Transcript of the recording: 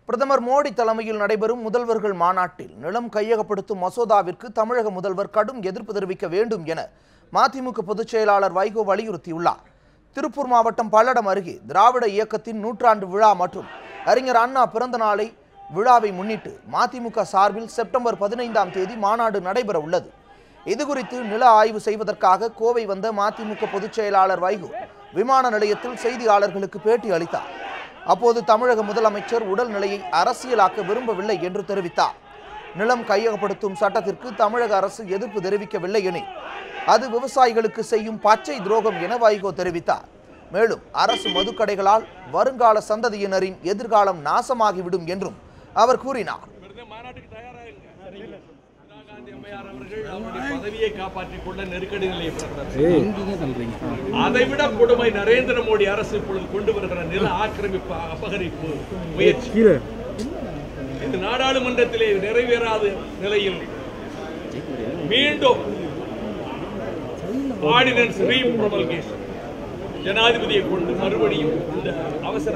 பிரதமர் மோடி தலைமையில் நடைபெறும் முதல்வர்கள் மாநாட்டில் நிலம் கையகப்படுத்தும் மசோதாவிற்கு தமிழக முதல்வர் கடும் எதிர்ப்பு தெரிவிக்க வேண்டும் என மதிமுக பொதுச் செயலாளர் வைகோ வலியுறுத்தியுள்ளார். திருப்பூர் மாவட்டம் பல்லடம் அருகே திராவிட இயக்கத்தின் 100ஆண்டு விழா மற்றும் அறிஞர் அண்ணா பிறந்த நாளை விழாவை முன்னிட்டு மதிமுக சார்பில் செப்டம்பர் 15ஆம் தேதி மாநாடு நடைபெற உள்ளது. இதுகுறித்து நில ஆய்வு செய்வதற்காக கோவை வந்த மதிமுக பொதுச் செயலாளர் வைகோ விமான நிலையத்தில் செய்தியாளர்களுக்கு பேட்டி அளித்தார். அப்போது தமிழக முதலமைச்சர் உடல்நிலையை அரசியலாக்க விரும்பவில்லை என்று தெரிவித்தார். நிலம் கையகப்படுத்தும் சட்டத்திற்கு தமிழக அரசு எதிர்ப்பு தெரிவிக்கவில்லை எனில் அது விவசாயிகளுக்கு செய்யும் பச்சை துரோகம் என வைகோ தெரிவித்தார். மேலும் அரசு மதுக்கடைகளால் வருங்கால சந்ததியினரின் எதிர்காலம் நாசமாகிவிடும் என்றும் அவர் கூறினார். பதவியை காப்பாற்றிக் கொள்ள நெருக்கடி நிலையை அதைவிட கொடுமை நரேந்திர மோடி அரசு இப்பொழுது கொண்டு வருகிற நில ஆக்கிரமிப்பு அபகரிப்பு முயற்சி. இது நாடாளுமன்றத்திலே நிறைவேறாத நிலையில் மீண்டும் ஆர்டினன்ஸ் ரீப்ரொமல்கேஷன் ஜனாதிபதியை கொண்டு மறுபடியும் இந்த அவசர